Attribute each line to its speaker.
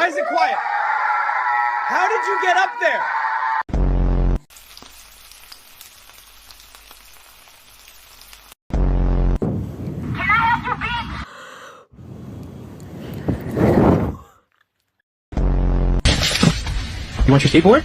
Speaker 1: Why is it quiet? How did you get up there?
Speaker 2: Can I have your beat?
Speaker 3: You want your skateboard?